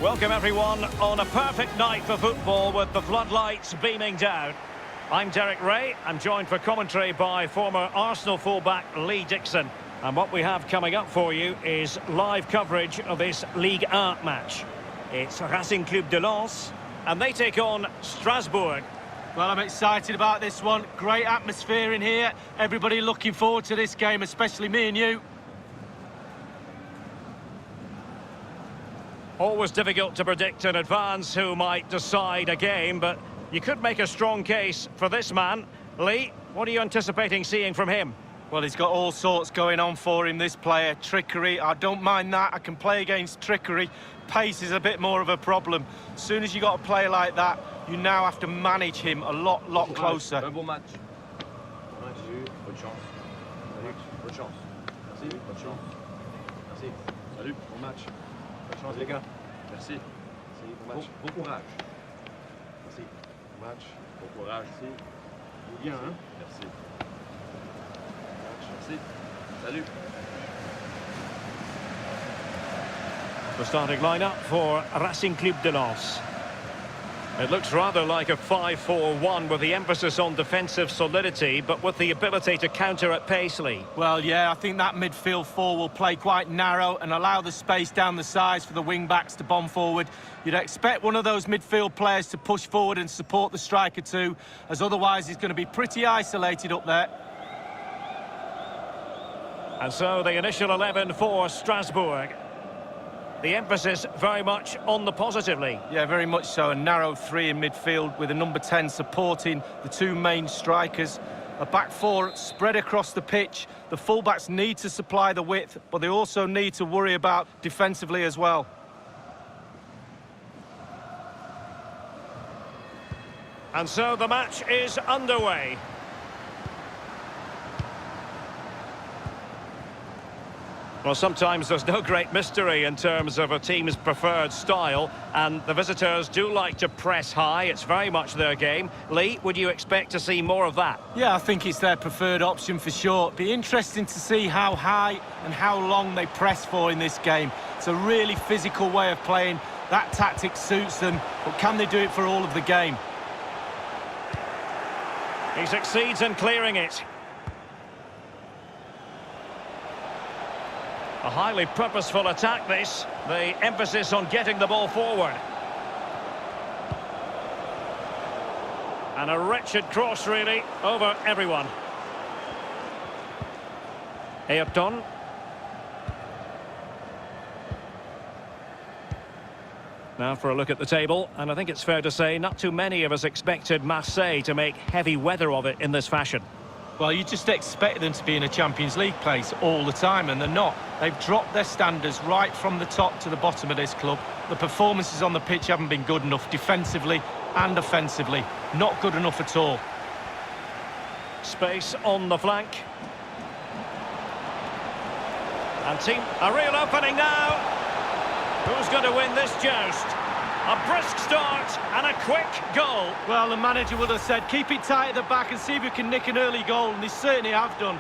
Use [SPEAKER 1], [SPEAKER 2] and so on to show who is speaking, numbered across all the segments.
[SPEAKER 1] Welcome everyone on a perfect night for football with the floodlights beaming down. I'm Derek Ray. I'm joined for commentary by former Arsenal fullback Lee Dixon. And what we have coming up for you is live coverage of this Ligue 1 match. It's Racing Club de Lens and they take on Strasbourg.
[SPEAKER 2] Well, I'm excited about this one. Great atmosphere in here. Everybody looking forward to this game, especially me and you.
[SPEAKER 1] Always difficult to predict in advance who might decide a game, but you could make a strong case for this man. Lee, what are you anticipating seeing from him?
[SPEAKER 2] Well, he's got all sorts going on for him, this player. Trickery, I don't mind that. I can play against trickery. Pace is a bit more of a problem. As soon as you got a player like that, you now have to manage him a lot closer.
[SPEAKER 3] Un bon match. Bonne chance. Bonne chance. Merci. Bonne chance. Merci. Salut. Bon match. Bonne chance, les gars. Merci. Merci. Bon match. Bon courage. Merci. Bon match. Bon courage. Merci. Bien, hein? Merci. Bon match. Merci. Salut.
[SPEAKER 1] The starting lineup for Racing Club de Lens. It looks rather like a 5-4-1 with the emphasis on defensive solidity, but with the ability to counter at pace, Lee.
[SPEAKER 2] Well, yeah, I think that midfield four will play quite narrow and allow the space down the sides for the wing-backs to bomb forward. You'd expect one of those midfield players to push forward and support the striker too, as otherwise he's going to be pretty isolated up there.
[SPEAKER 1] And so the initial 11 for Strasbourg. The emphasis very much on the positively.
[SPEAKER 2] Yeah, very much so. A narrow three in midfield with a number 10 supporting the two main strikers. A back four spread across the pitch. The fullbacks need to supply the width, but they also need to worry about defensively as well.
[SPEAKER 1] And so the match is underway. Well, sometimes there's no great mystery in terms of a team's preferred style, and the visitors do like to press high. It's very much their game. Lee, would you expect to see more of that?
[SPEAKER 2] Yeah, I think it's their preferred option for sure. Be interesting to see how high and how long they press for in this game. It's a really physical way of playing. That tactic suits them, but can they do it for all of the game?
[SPEAKER 1] He succeeds in clearing it. A highly purposeful attack, this. The emphasis on getting the ball forward. And a wretched cross, really, over everyone. Ayrton. Now for a look at the table, and I think it's fair to say not too many of us expected Marseille to make heavy weather of it in this fashion.
[SPEAKER 2] Well, you just expect them to be in a Champions League place all the time, and they're not. They've dropped their standards right from the top to the bottom of this club. The performances on the pitch haven't been good enough, defensively and offensively. Not good enough at all.
[SPEAKER 1] Space on the flank. And team, a real opening now. Who's going to win this joust? A brisk start and a quick goal.
[SPEAKER 2] Well, the manager would have said, keep it tight at the back and see if we can nick an early goal, and they certainly have done.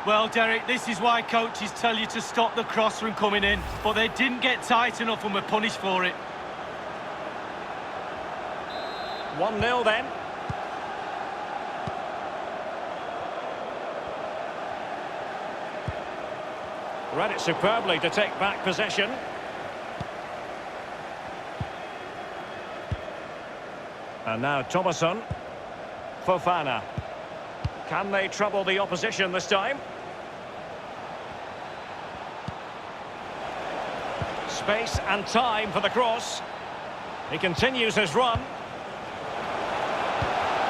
[SPEAKER 2] Well, Derek, this is why coaches tell you to stop the cross from coming in, but they didn't get tight enough and were punished for it.
[SPEAKER 1] 1-0 then. Read it superbly to take back possession. And now Thomasson. Fofana. Can they trouble the opposition this time? Space and time for the cross. He continues his run.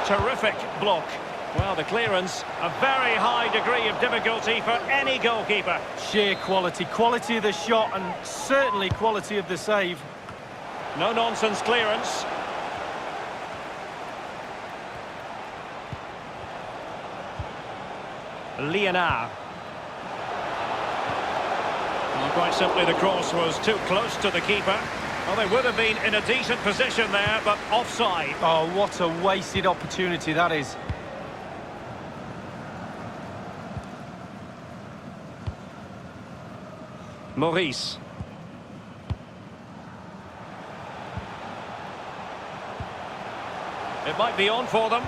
[SPEAKER 1] Terrific block. Well, the clearance, a very high degree of difficulty for any goalkeeper.
[SPEAKER 2] Sheer quality. Quality of the shot and certainly quality of the save.
[SPEAKER 1] No-nonsense clearance. Lienard. Well, quite simply, the cross was too close to the keeper. Well, they would have been in a decent position there, but offside.
[SPEAKER 2] Oh, what a wasted opportunity that is.
[SPEAKER 1] Maurice. It might be on for them.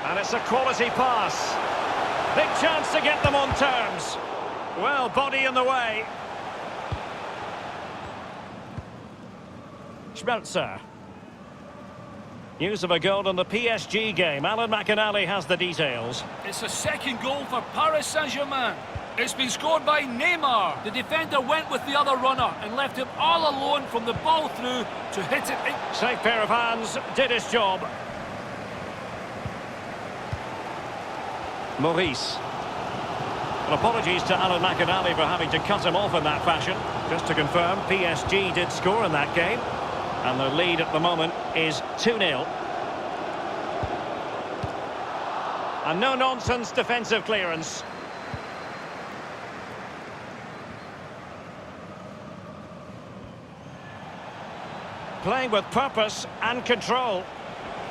[SPEAKER 1] And it's a quality pass. Big chance to get them on terms. Well, body in the way. Schmelzer. News of a goal in the PSG game. Alan McInally has the details.
[SPEAKER 4] It's a second goal for Paris Saint-Germain. It's been scored by Neymar. The defender went with the other runner and left him all alone from the ball through to hit it.
[SPEAKER 1] Safe pair of hands, did his job. Maurice. And apologies to Alan McInally for having to cut him off in that fashion. Just to confirm, PSG did score in that game. And the lead at the moment is 2-0. And no-nonsense defensive clearance. Playing with purpose and control.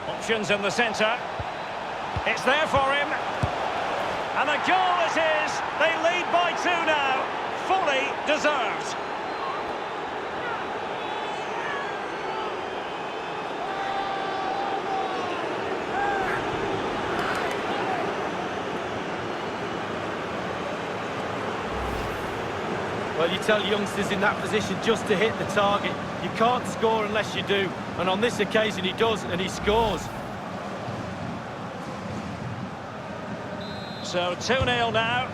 [SPEAKER 1] Options in the centre. It's there for him. And the goal it is. They lead by 2 now. Fully deserved.
[SPEAKER 2] Well, you tell youngsters in that position just to hit the target. You can't score unless you do. And on this occasion he does, and he scores.
[SPEAKER 1] So 2-0 now.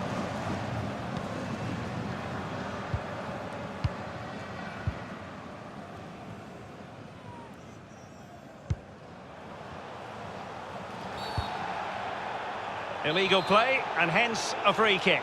[SPEAKER 1] Illegal play, and hence a free kick.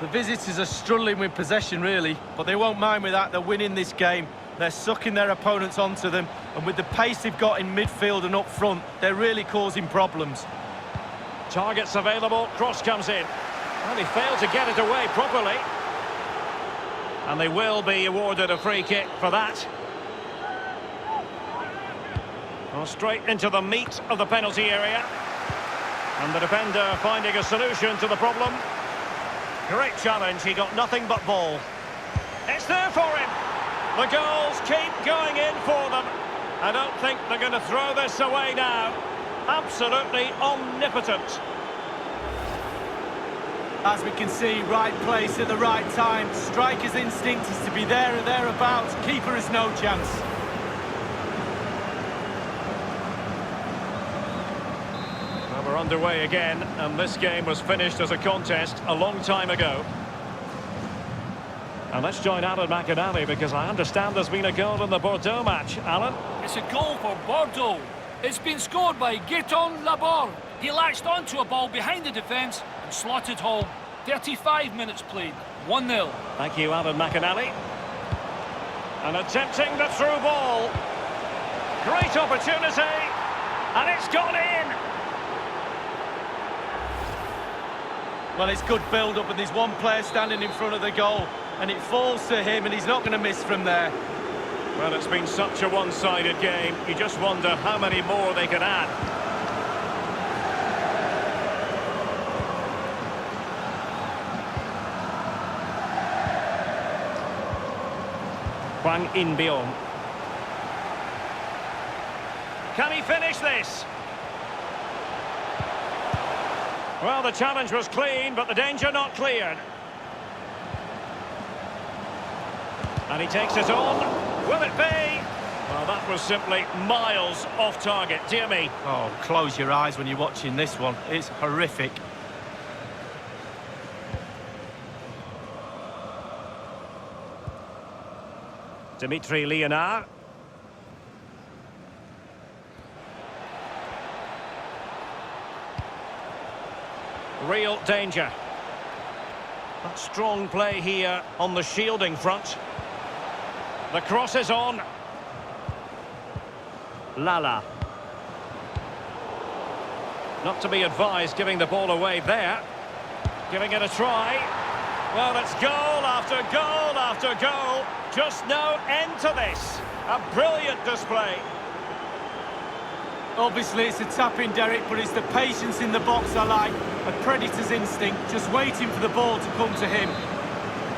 [SPEAKER 2] The visitors are struggling with possession, really, but they won't mind with that. They're winning this game. They're sucking their opponents onto them, and with the pace they've got in midfield and up front, they're really causing problems.
[SPEAKER 1] Targets available, cross comes in. Well, he failed to get it away properly. And they will be awarded a free kick for that. Well, straight into the meat of the penalty area. And the defender finding a solution to the problem. Great challenge, he got nothing but ball. It's there for him. The goals keep going in for them. I don't think they're going to throw this away now. Absolutely omnipotent.
[SPEAKER 2] As we can see, right place at the right time. Striker's instinct is to be there or thereabouts. Keeper has no chance.
[SPEAKER 1] Well, we're underway again, and this game was finished as a contest a long time ago. And let's join Alan McInally, because I understand there's been a goal in the Bordeaux match. Alan?
[SPEAKER 4] It's a goal for Bordeaux. It's been scored by Gaetan Laborde. He latched onto a ball behind the defence and slotted home. 35 minutes played, 1-0.
[SPEAKER 1] Thank you, Alan McInally. And attempting the through ball. Great opportunity, and it's gone in.
[SPEAKER 2] Well, it's good build-up, and there's one player standing in front of the goal, and it falls to him, and he's not going to miss from there.
[SPEAKER 1] Well, it's been such a one-sided game. You just wonder how many more they can add. Hwang In-beom. Can he finish this? Well, the challenge was clean, but the danger not cleared. And he takes it on. Will it be? Well, that was simply miles off target. Dear me.
[SPEAKER 2] Oh, close your eyes when you're watching this one. It's horrific.
[SPEAKER 1] Dimitri Leonard. Real danger. That strong play here on the shielding front. The cross is on. Lala. Not to be advised giving the ball away there. Giving it a try. Well, it's goal after goal after goal. Just no end to this. A brilliant display.
[SPEAKER 2] Obviously, it's a tap-in, Derek, but it's the patience in the box I like. A predator's instinct, just waiting for the ball to come to him.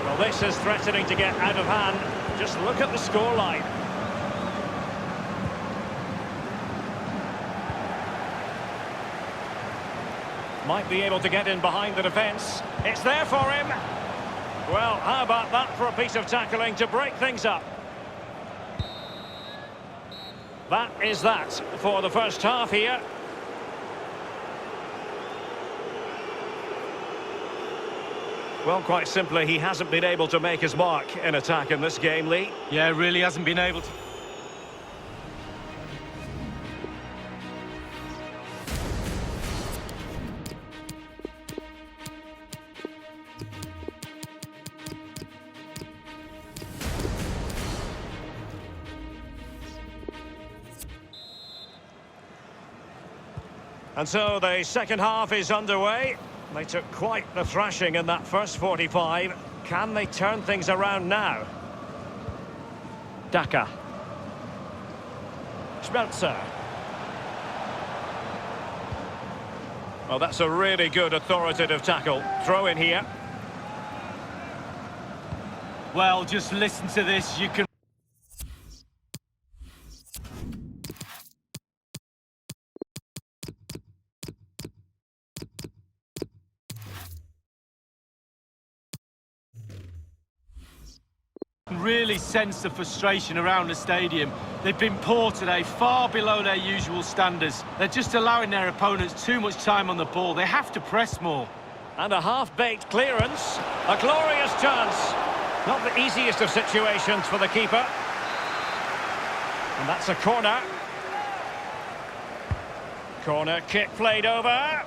[SPEAKER 1] Well, this is threatening to get out of hand. Just look at the scoreline. Might be able to get in behind the defence. It's there for him. Well, how about that for a piece of tackling to break things up? That is that for the first half here. Well, quite simply, he hasn't been able to make his mark in attack in this game, Lee.
[SPEAKER 2] Yeah, really hasn't been able to.
[SPEAKER 1] And so the second half is underway. They took quite the thrashing in that first 45. Can they turn things around now? Daka. Schmelzer. Oh, that's a really good authoritative tackle. Throw in here.
[SPEAKER 2] Well, just listen to this. You can really sense the frustration around the stadium. They've been poor today, far below their usual standards. They're just allowing their opponents too much time on the ball. They have to press more.
[SPEAKER 1] And a half-baked clearance. A glorious chance. Not the easiest of situations for the keeper. And that's a corner. Corner kick played over.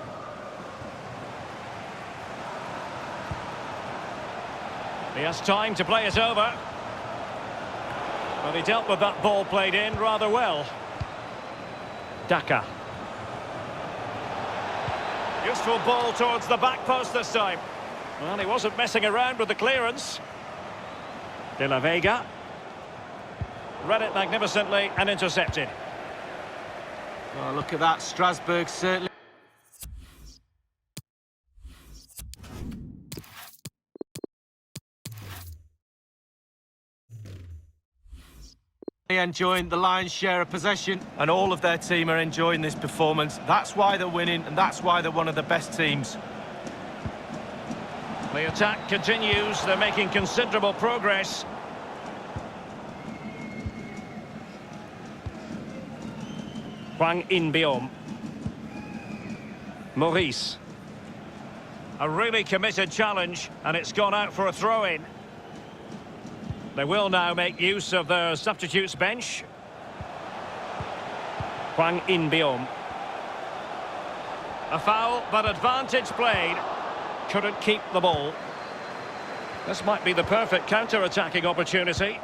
[SPEAKER 1] He has time to play it over. Well, he dealt with that ball played in rather well. Daka. Useful ball towards the back post this time. Well, he wasn't messing around with the clearance. De La Vega. Read it magnificently and intercepted.
[SPEAKER 2] Oh, look at that. Strasbourg certainly enjoying the lion's share of possession, and all of their team are enjoying this performance. That's why they're winning, and that's why they're one of the best teams.
[SPEAKER 1] The attack continues. They're making considerable progress. Hwang In-beom. Maurice. A really committed challenge, and it's gone out for a throw-in. They will now make use of their substitutes bench. Hwang In-beom. A foul, but advantage played. Couldn't keep the ball. This might be the perfect counter-attacking opportunity.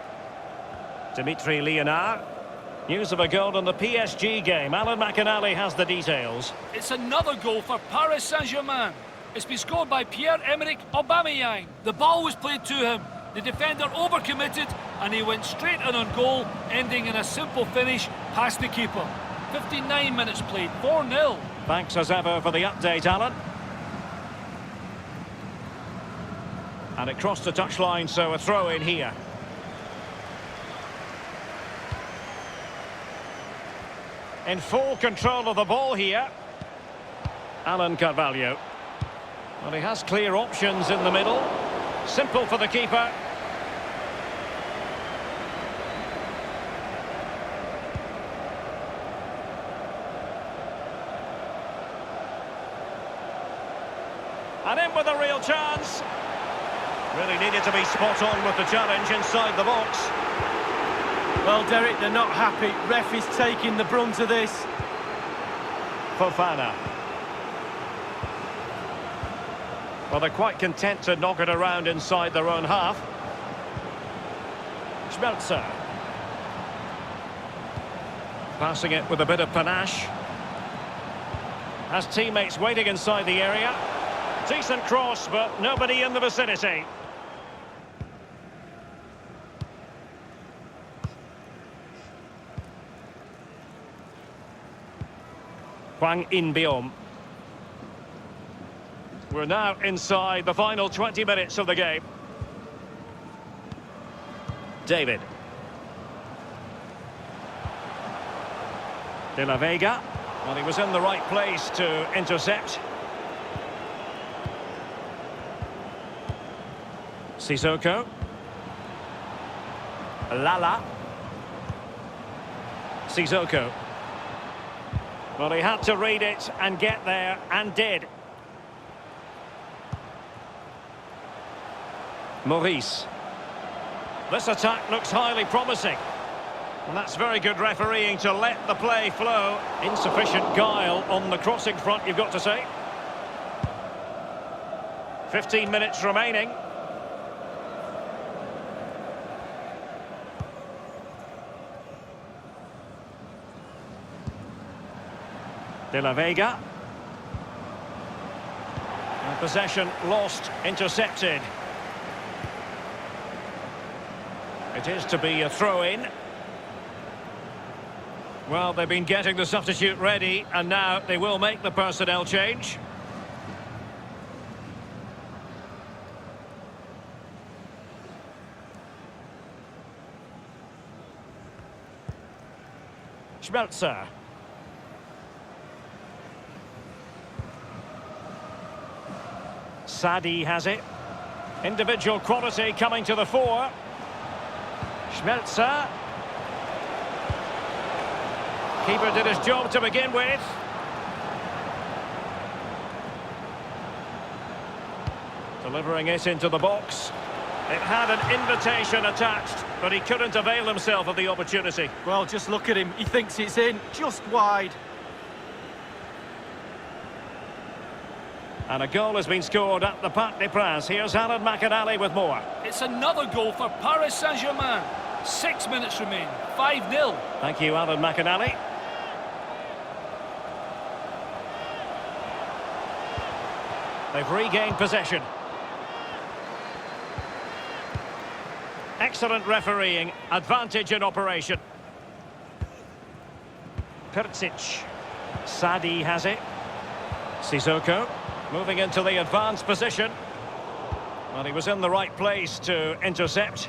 [SPEAKER 1] Dimitri Liénard. News of a goal in the PSG game. Alan McInally has the details.
[SPEAKER 4] It's another goal for Paris Saint-Germain. It's been scored by Pierre-Emerick Aubameyang. The ball was played to him. The defender overcommitted and he went straight in on goal, ending in a simple finish past the keeper. 59 minutes played, 4-0.
[SPEAKER 1] Thanks as ever for the update, Alan. And it crossed the touchline, so a throw in here. In full control of the ball here. Alan Carvalho. Well, he has clear options in the middle. Simple for the keeper. And in with a real chance. Really needed to be spot on with the challenge inside the box.
[SPEAKER 2] Well, Derek, they're not happy. Ref is taking the brunt of this.
[SPEAKER 1] Fofana. Well, they're quite content to knock it around inside their own half. Schmelzer. Passing it with a bit of panache. Has teammates waiting inside the area. Decent cross, but nobody in the vicinity. Hwang In-beom. We're now inside the final 20 minutes of the game. David. De La Vega. Well, he was in the right place to intercept. Sissoko. Lala. Sissoko. Well, he had to read it and get there, and did. Maurice. This attack looks highly promising. And that's very good refereeing to let the play flow. Insufficient guile on the crossing front, you've got to say. 15 minutes remaining. De La Vega. And possession lost, intercepted. It is to be a throw-in. Well, they've been getting the substitute ready, and now they will make the personnel change. Schmelzer. Sadi has it. Individual quality coming to the fore. Schmelzer. Keeper did his job to begin with. Delivering it into the box. It had an invitation attached, but he couldn't avail himself of the opportunity.
[SPEAKER 2] Well, just look at him. He thinks it's in, just wide.
[SPEAKER 1] And a goal has been scored at the Parc des Princes. Here's Alan McInally with more.
[SPEAKER 4] It's another goal for Paris Saint-Germain. 6 minutes remain. 5-0.
[SPEAKER 1] Thank you, Alan McInally. They've regained possession. Excellent refereeing. Advantage in operation. Percic. Sadi has it. Sissoko. Moving into the advanced position. Well, he was in the right place to intercept.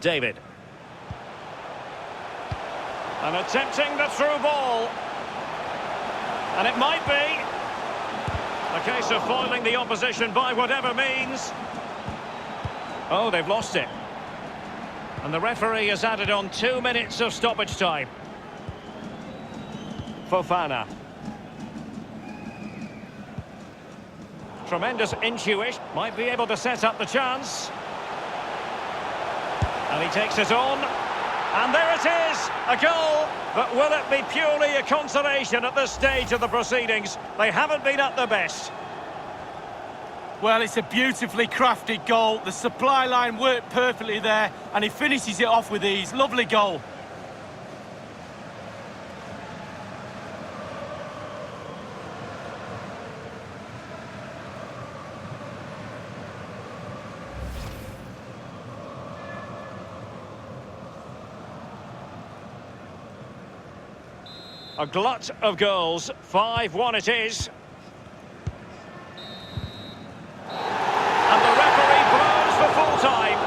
[SPEAKER 1] David. And attempting the through ball. And it might be a case of foiling the opposition by whatever means. Oh, they've lost it. And the referee has added on 2 minutes of stoppage time. Fofana. Tremendous intuition. Might be able to set up the chance. And he takes it on. And there it is, a goal. But will it be purely a consolation at this stage of the proceedings? They haven't been at their best.
[SPEAKER 2] Well, it's a beautifully crafted goal. The supply line worked perfectly there, and he finishes it off with ease. Lovely goal.
[SPEAKER 1] A glut of goals. 5-1 it is. And the referee blows for full time.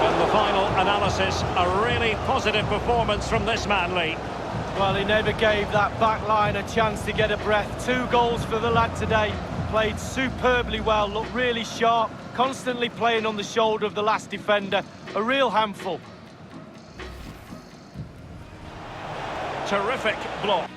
[SPEAKER 1] And the final analysis, a really positive performance from this man, Lee.
[SPEAKER 2] Well, he never gave that back line a chance to get a breath. 2 goals for the lad today. Played superbly well, looked really sharp, constantly playing on the shoulder of the last defender. A real handful.
[SPEAKER 1] Terrific block.